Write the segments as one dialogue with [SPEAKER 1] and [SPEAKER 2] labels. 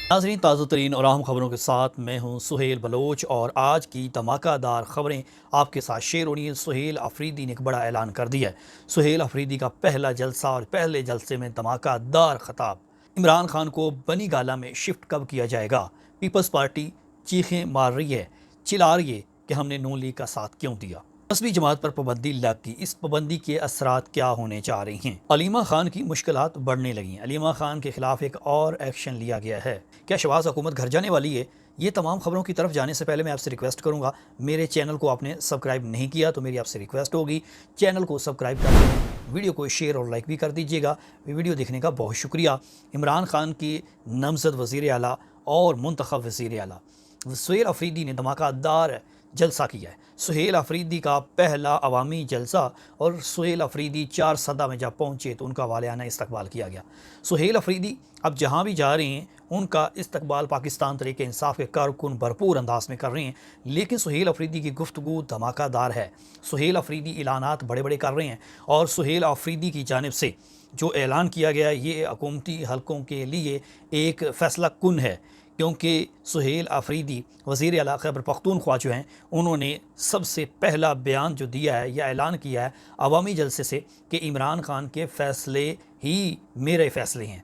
[SPEAKER 1] नाज़रीन, ताज़ा तरीन और अहम खबरों के साथ मैं हूं सुहेल बलोच और आज की धमाकेदार खबरें आपके साथ शेयर हो रही हैं। सुहेल अफरीदी ने एक बड़ा ऐलान कर दिया है। सुहेल अफरीदी का पहला जलसा और पहले जलसे में धमाकेदार खिताब। इमरान खान को बनी गाला में शिफ्ट कब किया जाएगा? पीपल्स पार्टी चीखें मार रही है, चिल्ला रही है कि हमने नून लीग का साथ क्यों दिया। 10वीं जमात पर पाबंदी लग गई। इस पाबंदी के असरात क्या होने जा रही हैं? अलीमा खान की मुश्किलात बढ़ने लगी हैं। अलीमा खान के खिलाफ एक और एक्शन लिया गया है। क्या शहबाज हुकूमत घर जाने वाली है? ये तमाम खबरों की तरफ जाने से पहले मैं आपसे रिक्वेस्ट करूंगा, मेरे चैनल को आपने सब्सक्राइब नहीं किया तो मेरी आपसे रिक्वेस्ट होगी, चैनल को सब्सक्राइब कर दें, वीडियो को शेयर और लाइक भी कर दीजिएगा। वीडियो देखने का बहुत शुक्रिया। इमरान खान की नामज़द वज़ीर आला और मुंतखब वज़ीर आला सुहेल अफरीदी ने धमाकेदार जलसा किया है। सुहेल अफरीदी का पहला अवामी जलसा और सुहेल अफरीदी 4 सदा में जब पहुँचे तो उनका वालियाना इस्तकबाल किया गया। सुहेल अफरीदी अब जहाँ भी जा रहे हैं उनका इस्तकबाल पाकिस्तान तरीके इंसाफ के कारकुन भरपूर अंदाज में कर रहे हैं। लेकिन सुहेल अफरीदी की गुफ्तगू धमाकेदार है। सुहेल अफरीदी ऐलानात बड़े बड़े कर रहे हैं और सुहेल अफरीदी की जानिब से जो ऐलान किया गया ये हुकूमती हलकों के लिए एक फ़ैसला कुन है, क्योंकि सुहेल अफरीदी वज़ीर आला खैबर पख्तूनख्वा जो हैं उन्होंने सबसे पहला बयान जो दिया है या ऐलान किया है अवामी जलसे से कि इमरान खान के फ़ैसले ही मेरे फ़ैसले हैं,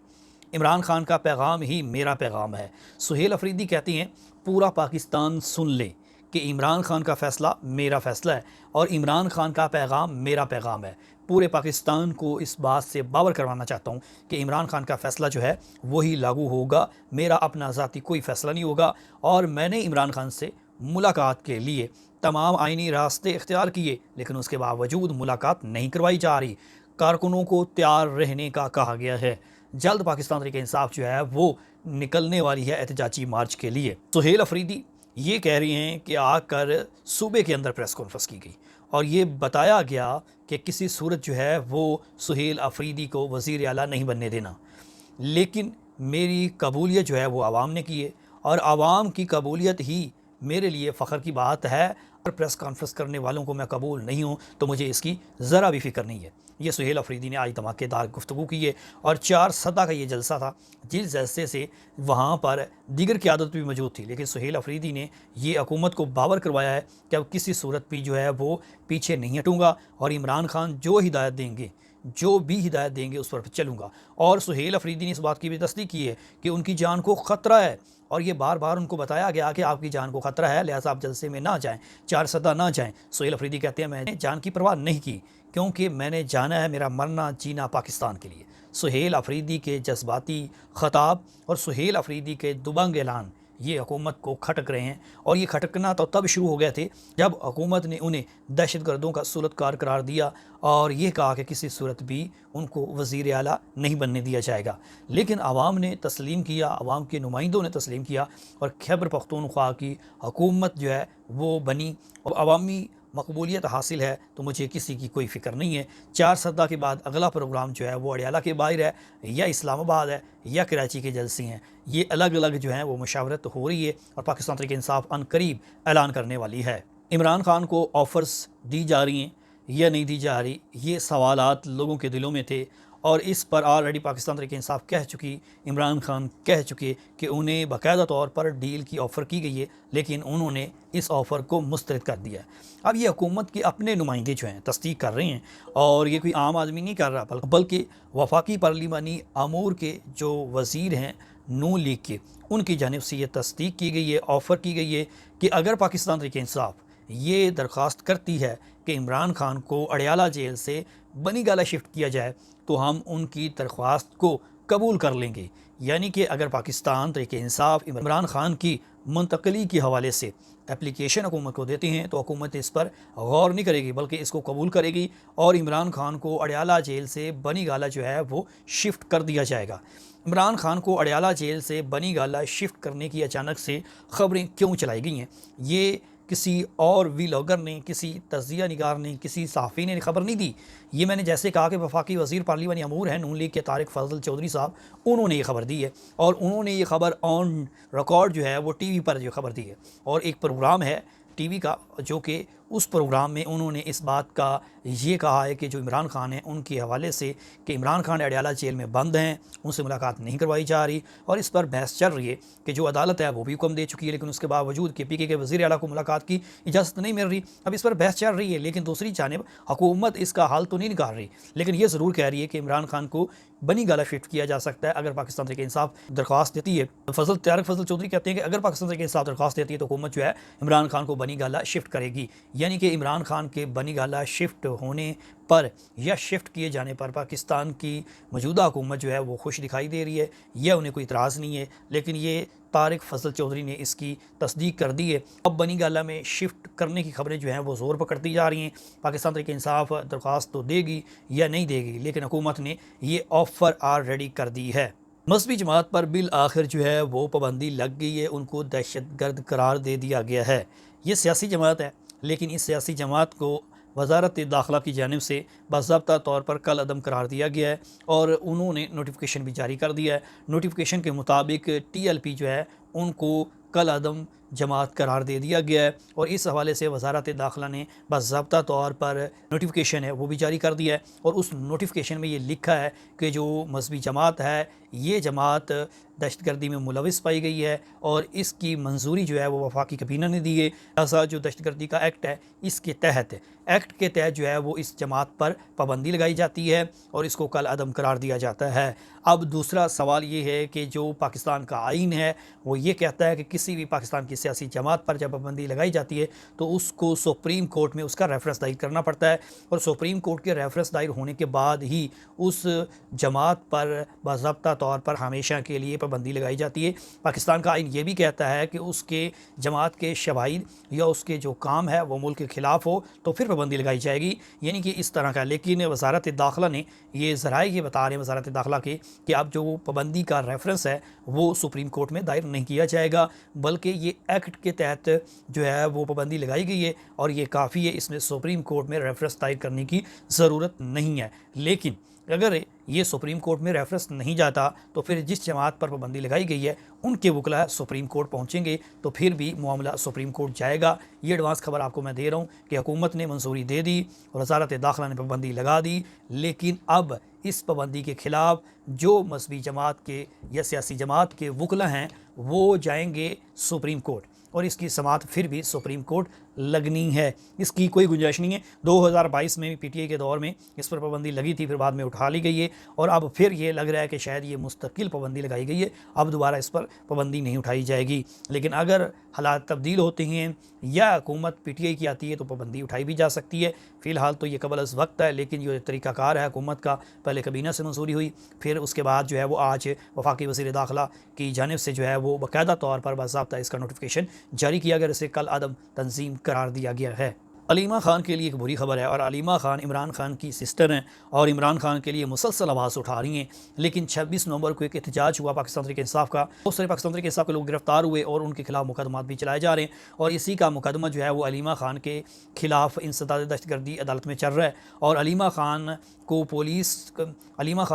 [SPEAKER 1] इमरान खान का पैगाम ही मेरा पैगाम है। सुहेल अफरीदी कहती हैं पूरा पाकिस्तान सुन ले कि इमरान खान का फ़ैसला मेरा फ़ैसला है और इमरान खान का पैगाम मेरा पैगाम है। पूरे पाकिस्तान को इस बात से बावर करवाना चाहता हूँ कि इमरान खान का फ़ैसला जो है वही लागू होगा, मेरा अपना ज़ाती कोई फ़ैसला नहीं होगा। और मैंने इमरान खान से मुलाकात के लिए तमाम आइनी रास्ते इख्तियार किए, लेकिन उसके बावजूद मुलाकात नहीं करवाई जा रही। कारकुनों को तैयार रहने का कहा गया है। जल्द पाकिस्तान तरीके इंसाफ जो है वो निकलने वाली है एहतजाजी मार्च के लिए। सुहेल अफरीदी ये कह रही हैं कि आकर सूबे के अंदर प्रेस कॉन्फ्रेंस की गई और ये बताया गया कि किसी सूरत जो है वो सुहेल अफरीदी को वज़ीर आला नहीं बनने देना, लेकिन मेरी कबूलियत जो है वो आवाम ने की है और आवाम की कबूलियत ही मेरे लिए फ़ख्र की बात है। और प्रेस कॉन्फ्रेंस करने वालों को मैं कबूल नहीं हूँ तो मुझे इसकी ज़रा भी फ़िक्र नहीं है। ये सुहेल अफरीदी ने आज धमाकेदार गुफ्तगू की है और 4 सदा का ये जलसा था जिस जलसे से वहाँ पर दीगर क़यादत भी मौजूद थी, लेकिन सुहेल अफरीदी ने ये हुकूमत को बावर करवाया है कि अब किसी सूरत भी जो है वो पीछे नहीं हटूँगा और इमरान खान जो हिदायत देंगे, जो भी हिदायत देंगे उस पर चलूँगा। और सुहेल अफरीदी ने इस बात की भी तस्दीक की है कि उनकी जान को ख़तरा है और ये बार बार उनको बताया गया कि आपकी जान को ख़तरा है, लिहाजा आप जलसे में ना जाएं, 4 सदा ना जाएं। सुहेल अफरीदी कहते हैं मैंने जान की परवाह नहीं की क्योंकि मैंने जाना है मेरा मरना जीना पाकिस्तान के लिए। सुहेल अफरीदी के जज्बाती ख़ताब और सुहेल अफरीदी के दुबंग ऐलान ये हुकूमत को खटक रहे हैं और ये खटकना तो तब शुरू हो गए थे जब हुकूमत ने उन्हें दहशतगर्दों का सुलतकार करार दिया और ये कहा कि किसी सूरत भी उनको वज़ीर आला नहीं बनने दिया जाएगा। लेकिन आवाम ने तस्लीम किया, आवाम के नुमाइंदों ने तस्लीम किया और खैबर पख्तूनख्वा की हुकूमत जो है वो बनी और अवामी मकबूलियत हासिल है, तो मुझे किसी की कोई फ़िक्र नहीं है। 4 सदा के बाद अगला प्रोग्राम जो है वो अडियाला के बाहर है या इस्लामाबाद है या कराची के जलसे हैं, ये अलग अलग जो हैं वो मुशावरत हो रही है और पाकिस्तान तहरीक इंसाफ अनकरीब ऐलान करने वाली है। इमरान खान को ऑफ़र्स दी जा रही हैं या नहीं दी जा रही, ये सवालात लोगों के दिलों में थे और इस पर ऑलरेडी पाकिस्तान तहरीक इंसाफ कह चुकी, इमरान खान कह चुके कि उन्हें बाकायदा तौर पर डील की ऑफ़र की गई है, लेकिन उन्होंने इस ऑफ़र को मुस्तरद कर दिया। अब ये हुकूमत के अपने नुमाइंदे जो हैं तस्दीक कर रहे हैं और ये कोई आम आदमी नहीं कर रहा, बल्कि वफाकी पार्लिमानी अमूर के जो वज़ीर हैं नून लीग के, उनकी जानिब से ये तस्दीक की गई है, ऑफ़र की गई है कि अगर पाकिस्तान तहरीक इंसाफ ये दरख्वास्त करती है कि इमरान खान को अडियाला जेल से बनी गाला शिफ्ट किया जाए तो हम उनकी दरख्वास्त को कबूल कर लेंगे। यानी कि अगर पाकिस्तान तहरीक इंसाफ इमरान खान की मुंतकली के हवाले से एप्लीकेशन हुकूमत को देती हैं तो हुकूमत इस पर गौर नहीं करेगी बल्कि इसको कबूल करेगी और इमरान खान को अडियाला जेल से बनी गाला जो है वो शिफ्ट कर दिया जाएगा। इमरान खान को अडियाला जेल से बनी गाला शिफ्ट करने की अचानक से ख़बरें क्यों चलाई गई हैं, ये किसी और व्लॉगर ने, किसी तज़िया निगार ने, किसी सहाफ़ी ने खबर नहीं दी। ये मैंने जैसे कहा कि वफाकी वज़ीर पार्लिमानी अमूर हैं नून लीग के तारिक फजल चौधरी साहब, उन्होंने ये खबर दी है और उन्होंने ये खबर ऑन रिकॉर्ड जो है वो टीवी पर जो खबर दी है और एक प्रोग्राम है टीवी का जो कि उस प्रोग्राम में उन्होंने इस बात का ये कहा है कि जो इमरान खान हैं उनके हवाले से कि इमरान खान अडयाला जेल में बंद हैं, उनसे मुलाकात नहीं करवाई जा रही और इस पर बहस चल रही है कि जो अदालत है वो भी हुक्म दे चुकी है, लेकिन उसके बावजूद के PK के वज़ीर आला को मुलाकात की इजाज़त नहीं मिल रही। अब इस पर बहस चल रही है, लेकिन दूसरी जानिब हुकूमत इसका हाल तो नहीं निकाल रही, लेकिन ये ज़रूर कह रही है कि इमरान खान को बनी गाला शिफ्ट किया जा सकता है अगर पाकिस्तान तहरीक इंसाफ दरख्वास्त देती है। तारिक फजल चौधरी कहते हैं कि अगर पाकिस्तान तहरीक इंसाफ दरख्वास्त देती है तो हुकूमत जो है इमरान खान को बनी गाला शिफ्ट करेगी, यानी कि इमरान खान के बनी गाला शिफ्ट होने पर या शिफ्ट किए जाने पर पाकिस्तान की मौजूदा हुकूमत जो है वो खुश दिखाई दे रही है, यह उन्हें कोई इतराज़ नहीं है। लेकिन ये तारिक फजल चौधरी ने इसकी तस्दीक कर दी है। अब बनी गाला में शिफ्ट करने की खबरें जो हैं वो ज़ोर पकड़ती जा रही हैं। पाकिस्तान तहरीक इंसाफ दरख्वास्त तो देगी या नहीं देगी, लेकिन हुकूमत ने ये ऑफ़र ऑलरेडी कर दी है। मजहबी जमात पर बिल आखिर जो है वो पाबंदी लग गई है, उनको दहशतगर्द करार दे दिया गया है। ये सियासी जमात है, लेकिन इस सियासी जमात को वज़ारत दाखिला की जानिब से बाज़ाब्ता तौर पर कल अदम करार दिया गया है और उन्होंने नोटिफिकेशन भी जारी कर दिया है। नोटिफिकेशन के मुताबिक TLP जो है उनको कल अदम जमात करार दे दिया गया है और इस हवाले से वज़ारत दाखिला ने बाज़ाब्ता तौर पर नोटिफिकेशन है वो भी जारी कर दिया है और उस नोटिफिकेशन में ये लिखा है कि जो मजहबी जमात है ये जमात दहशतगर्दी में मुलविस पाई गई है और इसकी मंजूरी जो है वो वफाकी कैबिनेट ने दी है। ऐसा जो दहशतगर्दी का एक्ट है इसके तहत जो है वो इस जमात पर पाबंदी लगाई जाती है और इसको कल अदम करार दिया जाता है। अब दूसरा सवाल ये है कि जो पाकिस्तान का आइन है वो ये कहता है कि किसी भी पाकिस्तान की सियासी जमात पर जब पाबंदी लगाई जाती है तो उसको सुप्रीम कोर्ट में उसका रेफरेंस दायर करना पड़ता है और सुप्रीम कोर्ट के रेफरेंस दायर होने के बाद ही उस जमात पर बाज़ाब्ता तौर पर हमेशा के लिए पाबंदी लगाई जाती है। पाकिस्तान का आइन ये भी कहता है कि उसके जमात के शवाहिद या उसके जो काम है वो मुल्क के ख़िलाफ़ हो तो फिर पाबंदी लगाई जाएगी, यानी कि इस तरह का। लेकिन वज़ारत दाखिला ने ये ज़राए ये बता रहे हैं वज़ारत दाखिला के कि अब जो पाबंदी का रेफरेंस है वो सुप्रीम कोर्ट में दायर नहीं किया जाएगा, बल्कि ये एक्ट के तहत जो है वो पाबंदी लगाई गई है और ये काफ़ी है, इसमें सुप्रीम कोर्ट में रेफरेंस दायर करने की ज़रूरत नहीं है। लेकिन अगर ये सुप्रीम कोर्ट में रेफरेंस नहीं जाता तो फिर जिस जमात पर पाबंदी लगाई गई है उनके वकला सुप्रीम कोर्ट पहुंचेंगे तो फिर भी मामला सुप्रीम कोर्ट जाएगा। ये एडवांस खबर आपको मैं दे रहा हूँ कि हुकूमत ने मंजूरी दे दी और वज़ारत दाखिला ने पाबंदी लगा दी, लेकिन अब इस पाबंदी के ख़िलाफ़ जो मजहबी जमात के या सियासी जमात के वकला हैं वो जाएंगे सुप्रीम कोर्ट और इसकी समाअत फिर भी सुप्रीम कोर्ट लगनी है, इसकी कोई गुंजाइश नहीं है। 2022 में भी PTI के दौर में इस पर पाबंदी लगी थी, फिर बाद में उठा ली गई है और अब फिर ये लग रहा है कि शायद ये मुस्तकिल पाबंदी लगाई गई है, अब दोबारा इस पर पाबंदी नहीं उठाई जाएगी। लेकिन अगर हालात तब्दील होते हैं या हुकूमत PTI की आती है तो पाबंदी उठाई भी जा सकती है। फ़िलहाल तो ये कबल अज़ वक्त है, लेकिन ये तरीक़ाकार है हुकूमत का, पहले कैबिनेट से मंजूरी हुई, फिर उसके बाद जो है वो आज वफाकी वज़ीर दाखिला की जानिब से जो है वो बाकायदा तौर पर बाज़ाब्ता इसका नोटिफिकेशन जारी किया गया, इसे कल अदम तंजीम करार दिया गया है। अलीमा ख़ान के लिए एक बुरी खबर है और अलीमा ख़ान इमरान खान की सिस्टर हैं और इमरान खान के लिए मुसलसल आवाज़ उठा रही हैं। लेकिन 26 नवंबर को एक एहतजाज हुआ पाकिस्तान तहरीक इंसाफ का, बहुत सारे पाकिस्तान तहरीक इंसाफ के लोग गिरफ्तार हुए और उनके खिलाफ मुकदमात भी चलाए जा रहे हैं और इसी का मुकदमा जो है वो अलीमा ख़ान के खिलाफ इंसदाद दहशतगर्दी अदालत में चल रहा है और अलीमा ख़ान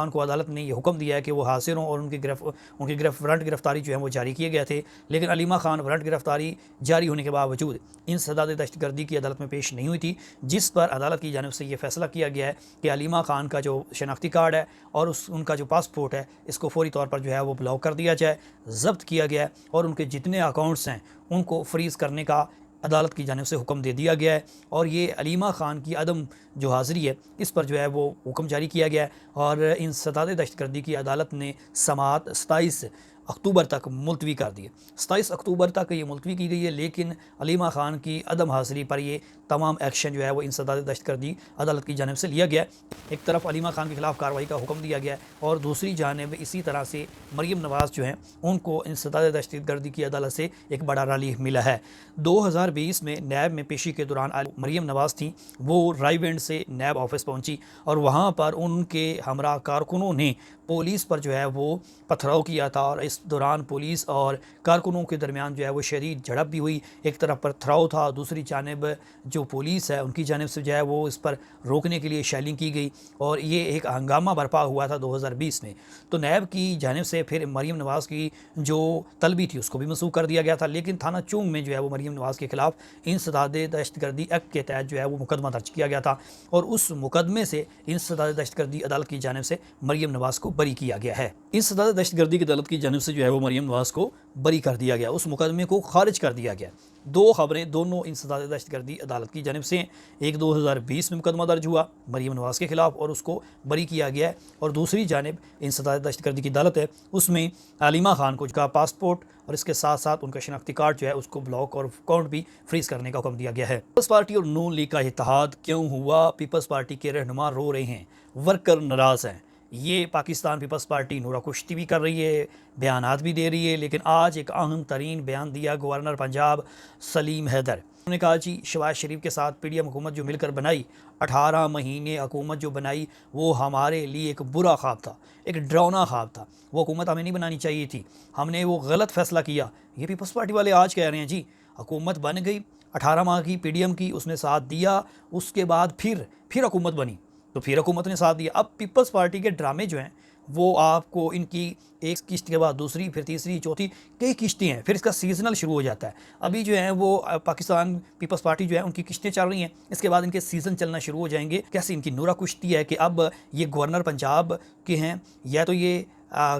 [SPEAKER 1] को अदालत ने यह हुक्म दिया है कि वो हाजिर हों और उनकी वारंट गिरफ्तारी जो है वो जारी किए गए थे। लेकिन अलीमा ख़ान वारंट गिरफ्तारी जारी होने के बावजूद इंसदाद दहशतगर्दी की अदालत में पेश नहीं हुई थी, जिस पर अदालत की जानिब से ये फैसला किया गया है कि अलीमा ख़ान का जो शनाख्ती कार्ड है और उनका जो पासपोर्ट है इसको फौरी तौर पर जो है वो ब्लॉक कर दिया जाए, ज़ब्त किया गया है और उनके जितने अकाउंट्स हैं उनको फ्रीज़ करने का अदालत की जानिब से हुक्म दे दिया गया है और ये अलीमा ख़ान की अदम जो हाज़िरी है इस पर जो है वो हुक्म जारी किया गया है और इंसदाद दहशतगर्दी की अदालत ने समाअत 27 अक्टूबर तक मुलतवी कर दी है। 27 अक्टूबर तक ये मुलतवी की गई है, लेकिन अलीमा ख़ान की अदम हाज़िरी पर ये तमाम एक्शन जो है वो इंसदाद दहशतगर्दी अदालत की जानिब से लिया गया है। एक तरफ अलीमा ख़ान के ख़िलाफ़ कार्रवाई का हुक्म दिया गया है और दूसरी जानिब इसी तरह से मरीम नवाज़ जो हैं उनको इंसदाद दहशतगर्दी की अदालत से एक बड़ा रिलीफ मिला है। 2020 में नैब में पेशी के दौरान मरीम नवाज़ थी, वो रायवेंड से नैब ऑफिस पहुंची और वहां पर उनके हमरा कारकुनों ने पुलिस पर जो है वो पथराव किया था और इस दौरान पुलिस और कारकुनों के दरमियान जो है वो शदीद झड़प भी हुई। एक तरफ पथराव था, दूसरी जानिब जो पुलिस है उनकी जानिब से जो है वो इस पर रोकने के लिए शेलिंग की गई और ये एक हंगामा बरपा हुआ था 2020 में। तो नैब की जानिब से फिर मरीम नवाज़ की जो तलबी थी उसको भी मनसूख कर दिया गया था, लेकिन थाना चूंग में जो है वो मरीम नवाज़ के खिलाफ इंसदाद दहशतगर्दी एक्ट के तहत जो है वो मुकदमा दर्ज किया गया था और उस मुकदमे से इंसदाद दहशतगर्दी अदालत की जानिब से मरीम नवाज़ को बरी किया गया है। इंसदाद दहशतगर्दी की अदालत की जानिब से जो है वो मरीम नवाज़ को बरी कर दिया गया, उस मुकदमे को खारिज कर दिया गया। दो खबरें दोनों इंसदाद दहशतगर्दी अदालत की जानिब से, एक 2020 में मुकदमा दर्ज हुआ मरीम नवाज़ के खिलाफ और उसको बरी किया गया है, और दूसरी जानिब इंसदाद दहशतगर्दी की अदालत है उसमें अलीमा खान को का पासपोर्ट और इसके साथ साथ उनका शनाख्ती कार्ड जो है उसको ब्लॉक और अकाउंट भी फ्रीज करने का हुक्म दिया गया है। पीपल्स पार्टी और नून लीग का इत्तेहाद क्यों हुआ? पीपल्स पार्टी के रहनुमा रो रहे हैं, वर्कर नाराज़ हैं। ये पाकिस्तान पीपल्स पार्टी नूरा कुश्ती भी कर रही है, बयानात भी दे रही है, लेकिन आज एक अहम तरीन बयान दिया गवर्नर पंजाब सलीम हैदर। उन्होंने कहा जी शहबाज शरीफ के साथ पीडीएम हुकूमत जो मिलकर बनाई, 18 महीने हुकूमत जो बनाई वो हमारे लिए एक बुरा ख्वाब था, एक डरावना ख्वाब था। वो हुकूमत हमें नहीं बनानी चाहिए थी, हमने वो गलत फैसला किया। ये पीपल्स पार्टी वाले आज कह रहे हैं जी हुकूमत बन गई 18 माह की पीडीएम की, उसने साथ दिया, उसके बाद फिर हुकूमत बनी तो फिर हुकूमत ने साथ दिया। अब पीपल्स पार्टी के ड्रामे जो हैं वो आपको इनकी एक किश्त के बाद दूसरी, फिर तीसरी, चौथी, कई किश्तें हैं, फिर इसका सीजनल शुरू हो जाता है। अभी जो है वो पाकिस्तान पीपल्स पार्टी जो है उनकी किश्तें चल रही हैं, इसके बाद इनके सीज़न चलना शुरू हो जाएंगे। कैसे इनकी नूरा कुश्ती है कि अब ये गवर्नर पंजाब के हैं, या तो ये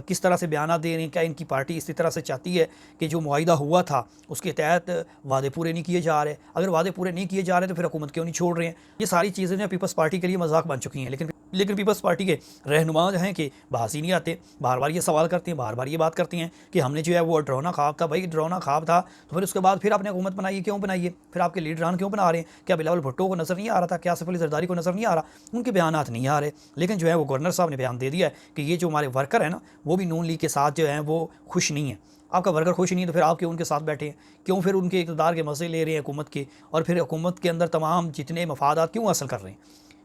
[SPEAKER 1] किस तरह से बयान दे रहे हैं, क्या इनकी पार्टी इसी तरह से चाहती है कि जो मुआहिदा हुआ था उसके तहत वादे पूरे नहीं किए जा रहे, अगर वादे पूरे नहीं किए जा रहे तो फिर हुकूमत क्यों नहीं छोड़ रहे हैं। ये सारी चीज़ें जो पीपल्स पार्टी के लिए मजाक बन चुकी हैं, लेकिन पीपल्स पार्टी के रहनुमा जो हैं कि बाहर ही नहीं आते, बार बार ये सवाल करते हैं, बार बार ये बात करती हैं कि हमने जो है वो डरावना ख्वाब था। भाई डरावना ख्वाब था तो फिर उसके बाद फिर आपने हुकूमत बनाई, क्यों बनाई है? फिर आपके लीडरान क्यों बना रहे हैं? क्या बिलावल भुट्टो को नज़र नहीं आ रहा था? क्या आसिफ अली जरदारी को नज़र नहीं आ रहा? उनके बयानात नहीं आ रहे, लेकिन जो है वो गवर्नर साहब ने बयान दे दिया है कि ये जो हमारे वर्कर है ना वो भी नून लीग के साथ जो है वो खुश नहीं है। आपका वर्कर खुश नहीं है तो फिर आप क्यों उनके साथ बैठे हैं? क्यों फिर उनके इक़्तिदार के मज़े ले रहे हैं हुकूमत के, और फिर हुकूमत के अंदर तमाम जितने मफादात क्यों हासिल कर रहे हैं?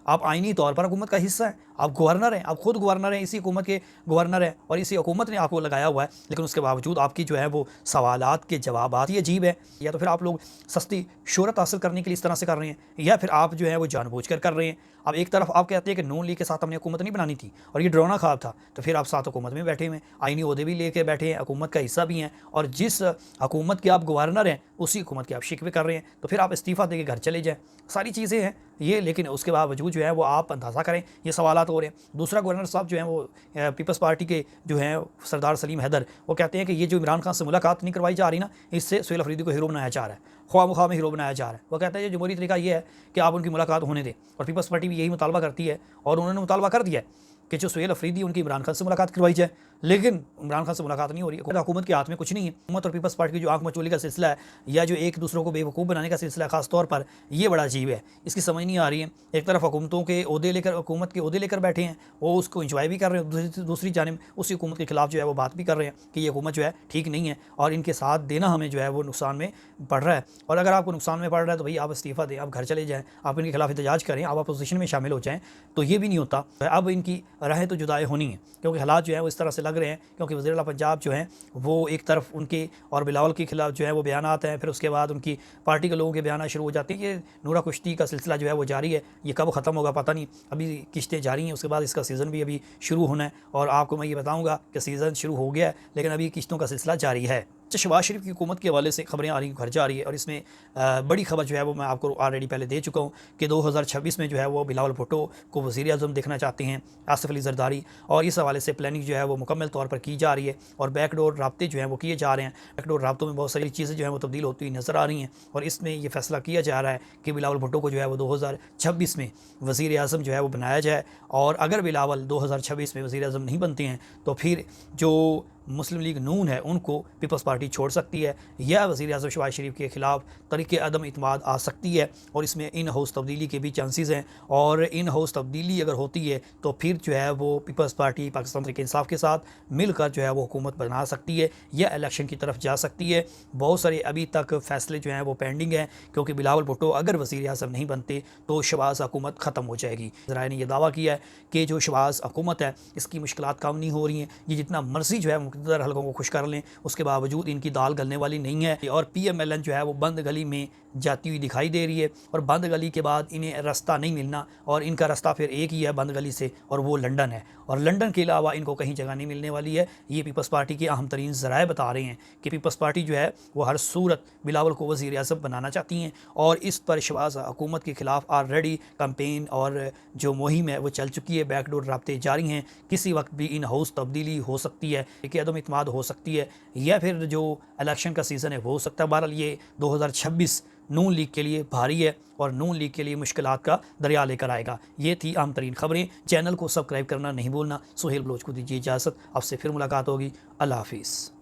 [SPEAKER 1] आप आईनी तौर पर हुकूमत का हिस्सा हैं, आप गवर्नर हैं, आप खुद गवर्नर हैं, इसी हुकूमत के गवर्नर हैं और इसी हुकूमत ने आपको लगाया हुआ है, लेकिन उसके बावजूद आपकी जो है वो सवालात के जवाबात ही अजीब है। या तो फिर आप लोग सस्ती शोहरत हासिल करने के लिए इस तरह से कर रहे हैं, या फिर आप जो है वो जानबूझकर कर रहे हैं। अब एक तरफ आप कहते हैं कि नून लीग के साथ हमने हुकूमत नहीं बनानी थी और ये डरावना ख्वाब था, तो फिर आप साथ हुकूमत में बैठे हुए हैं, आईनी ओहदे भी लेके बैठे हैं, हुकूमत का हिस्सा भी हैं, और जिस हुकूमत के आप गवर्नर हैं उसी हुकूमत के आप शिकवे कर रहे हैं, तो फिर आप इस्तीफ़ा दे के घर चले जाएँ। सारी चीज़ें हैं ये, लेकिन उसके बावजूद जो है वो आप अंदाज़ा करें ये सवालात हो रहे हैं। दूसरा गवर्नर साहब जो हैं वो पीपल्स पार्टी के जो हैं सरदार सलीम हैदर, वो कहते हैं कि ये जो इमरान खान से मुलाकात नहीं करवाई जा रही ना, इससे सुहेल अफरीदी को हीरो बनाया जा रहा है, ख्वाह में हीरो बनाया जा रहा है। वो कहता है जमहूरी तरीका ये है कि आप उनकी मुलाकात होने दें, और पीपल्स पार्टी भी यही मुतालबा करती है और उन्होंने मुतालबा कर दिया है कि जो सुहेल अफरीदी उनकी इमरान खान से मुलाकात करवाई जाए, लेकिन इमरान खान से मुलाकात नहीं हो रही है। हुकूमत के हाथ में कुछ नहीं है। हुकूमत और पीपल्स पार्टी की जो आंख मचोली का सिलसिला है या जो एक दूसरों को बेवकूफ़ बनाने का सिलसिला है खास तौर पर, ये बड़ा अजीब है, इसकी समझ नहीं आ रही है। एक तरफ हुकूमतों के ओहदे लेकर, हुकूमत के ओहदे लेकर बैठे हैं, वो उसको इंजॉय भी कर रहे हैं, दूसरी जानिब उसी हुकूमत के खिलाफ जो है वो बात भी कर रहे हैं कि ये हुकूमत जो है ठीक नहीं है और इनके साथ देना हमें जो है वो नुकसान में पड़ रहा है, और अगर आपको नुकसान में पड़ रहा है तो भाई आप इस्तीफ़ा दें, आप घर चले जाएँ, आप इनके खिलाफ एहतजाज करें, आप अपोजिशन में शामिल हो जाएँ। तो ये भी नहीं होता। अब इनकी राहें तो जुदाई होनी है, क्योंकि हालात जो है वो इस तरह से लग रहे हैं, क्योंकि वज़ीर आला पंजाब जो हैं वो एक तरफ उनके और बिलावल के खिलाफ जो है वो बयान आते हैं, फिर उसके बाद उनकी पार्टी के लोगों के बयान शुरू हो जाते हैं। ये नूरा कुश्ती का सिलसिला जो है वो जारी है, ये कब ख़त्म होगा पता नहीं। अभी किश्तें जारी हैं, उसके बाद इसका सीज़न भी अभी शुरू होना है, और आपको मैं ये बताऊँगा कि सीज़न शुरू हो गया है, लेकिन अभी किश्तों का सिलसिला जारी है। शहबाज शरीफ की हुकूमत के हवाले से खबरें आ रही, घर जा रही है, और इसमें बड़ी खबर जो है वो मैं आपको ऑलरेडी पहले दे चुका हूँ कि 2026 में जो है वो बिलावल भुट्टो को वज़ीर-ए-आज़म देखना चाहते हैं आसिफ अली जरदारी, और इस हवाले से प्लानिंग जो है वो मुकम्मल तौर पर की जा रही है और बैकडोर राब्ते जो हैं वो किए जा रहे हैं। बैकडोर राब्तों में बहुत सारी चीज़ें जो हैं वो तब्दील होती हुई नज़र आ रही हैं, और इसमें ये फैसला किया जा रहा है कि बिलावल भुट्टो को जो है वो 2026 में वज़ीर-ए-आज़म जो है वो बनाया जाए, और अगर बिलावल 2026 में वज़ीर-ए-आज़म नहीं बनते हैं तो फिर जो मुस्लिम लीग नून है उनको पीपल्स पार्टी छोड़ सकती है, या वज़ीर आज़म शहबाज शरीफ के ख़िलाफ़ तरीक़े अदम इत्माद आ सकती है, और इसमें इन हाउस तब्दीली के भी चांसेस हैं। और इन हाउस तब्दीली अगर होती है तो फिर जो है वो पीपल्स पार्टी पाकिस्तान तहरीक इंसाफ के साथ मिलकर जो है वो हुकूमत बना सकती है या इलेक्शन की तरफ जा सकती है। बहुत सारे अभी तक फ़ैसले जो हैं वो पेंडिंग हैं, क्योंकि बिलावल भुट्टो अगर वज़ीर आज़म नहीं बनते तो शहबाज हुकूमत ख़त्म हो जाएगी। ज़राए ने यह दावा किया है कि जो शहबाज हुकूमत है इसकी मुश्किलात कम नहीं हो रही हैं, ये जितना मर्जी जो है मुक़द्दर हलकों को खुश कर लें, उसके बावजूद इनकी दाल गलने वाली नहीं है, और PMLN जो है वो बंद गली में जाती हुई दिखाई दे रही है और बंद गली के बाद इन्हें रास्ता नहीं मिलना और इनका रास्ता फिर एक ही है बंद गली से और वो लंदन है और लंदन के अलावा इनको कहीं जगह नहीं मिलने वाली है। ये पीपल्स पार्टी के अहम तरीन ज़राए बता रहे हैं कि पीपल्स पार्टी जो है वो हर सूरत बिलावल को वज़ीर आज़म बनाना चाहती हैं और इस पर शहबाज हुकूमत के ख़िलाफ़ ऑलरेडी कंपेन और जो मुहिम है वो चल चुकी है। बैकडोर राब्ते जारी हैं, किसी वक्त भी इन हाउस तब्दीली हो सकती है, कि अदम इत्माद हो सकती है या फिर जो इलेक्शन का सीज़न है वो हो सकता है। बहरहाल ये 2026 नून लीग के लिए भारी है और नून लीग के लिए मुश्किलात का दरिया लेकर आएगा। ये थी अहम तरीन खबरें। चैनल को सब्सक्राइब करना नहीं भूलना। सुहेल बलोच को दीजिए इजाज़त, आपसे फिर मुलाकात होगी। अल्लाह हाफिज़।